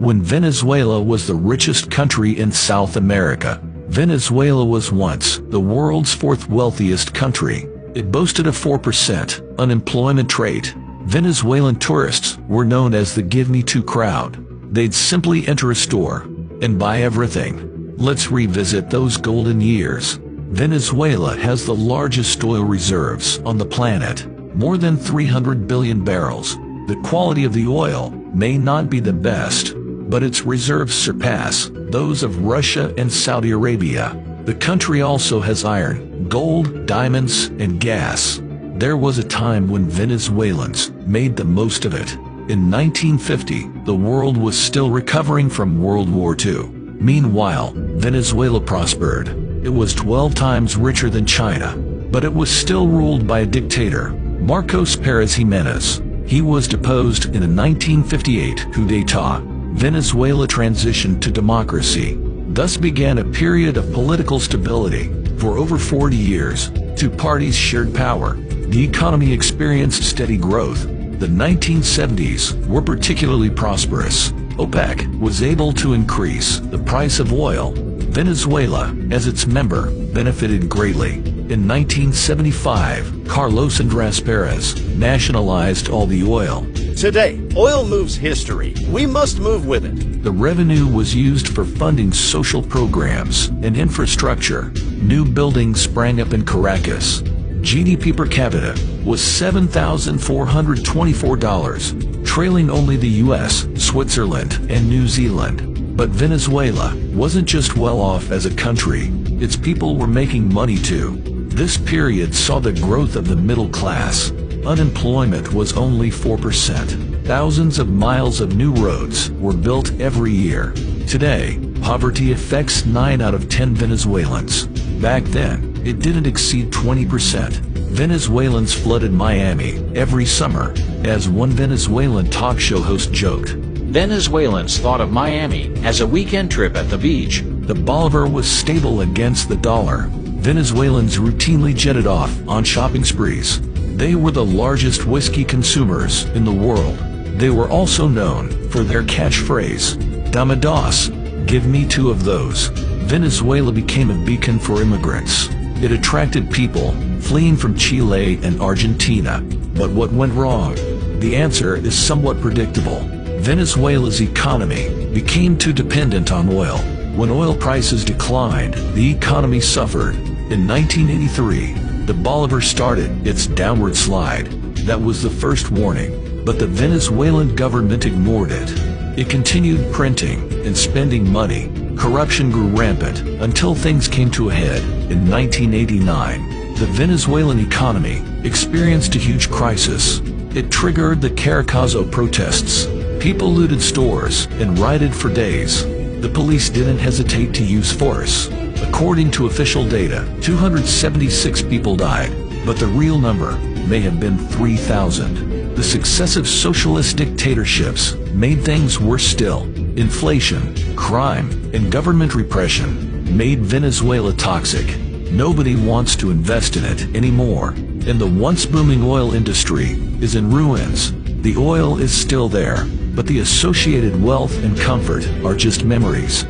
When Venezuela was the richest country in South America, Venezuela was once the world's fourth wealthiest country. It boasted a 4% unemployment rate. Venezuelan tourists were known as the Give Me Two crowd. They'd simply enter a store and buy everything. Let's revisit those golden years. Venezuela has the largest oil reserves on the planet, more than 300 billion barrels. The quality of the oil may not be the best, but its reserves surpass those of Russia and Saudi Arabia. The country also has iron, gold, diamonds, and gas. There was a time when Venezuelans made the most of it. In 1950, the world was still recovering from World War II. Meanwhile, Venezuela prospered. It was 12 times richer than China, but it was still ruled by a dictator, Marcos Pérez Jiménez. He was deposed in a 1958 coup d'etat. Venezuela transitioned to democracy. Thus began a period of political stability. For over 40 years, two parties shared power. The economy experienced steady growth. The 1970s were particularly prosperous. OPEC was able to increase the price of oil. Venezuela, as its member, benefited greatly. In 1975, Carlos Andrés Pérez nationalized all the oil. Today, oil moves history. We must move with it. The revenue was used for funding social programs and infrastructure. New buildings sprang up in Caracas. GDP per capita was $7,424, trailing only the US, Switzerland, and New Zealand. But Venezuela wasn't just well off as a country, its people were making money too. This period saw the growth of the middle class. Unemployment was only 4%. Thousands of miles of new roads were built every year. Today, poverty affects 9 out of 10 Venezuelans. Back then, it didn't exceed 20%. Venezuelans flooded Miami every summer, as one Venezuelan talk show host joked. Venezuelans thought of Miami as a weekend trip at the beach. The bolivar was stable against the dollar. Venezuelans routinely jetted off on shopping sprees. They were the largest whiskey consumers in the world. They were also known for their catchphrase, "Dame dos, give me two of those." Venezuela became a beacon for immigrants. It attracted people fleeing from Chile and Argentina. But what went wrong? The answer is somewhat predictable. Venezuela's economy became too dependent on oil. When oil prices declined, the economy suffered. In 1983, the bolivar started its downward slide. That was the first warning, but the Venezuelan government ignored it. It continued printing and spending money. Corruption grew rampant until things came to a head. In 1989, the Venezuelan economy experienced a huge crisis. It triggered the Caracazo protests. People looted stores and rioted for days. The police didn't hesitate to use force. According to official data, 276 people died, but the real number may have been 3,000. The successive socialist dictatorships made things worse still. Inflation, crime, and government repression made Venezuela toxic. Nobody wants to invest in it anymore, and the once booming oil industry is in ruins. The oil is still there, but the associated wealth and comfort are just memories.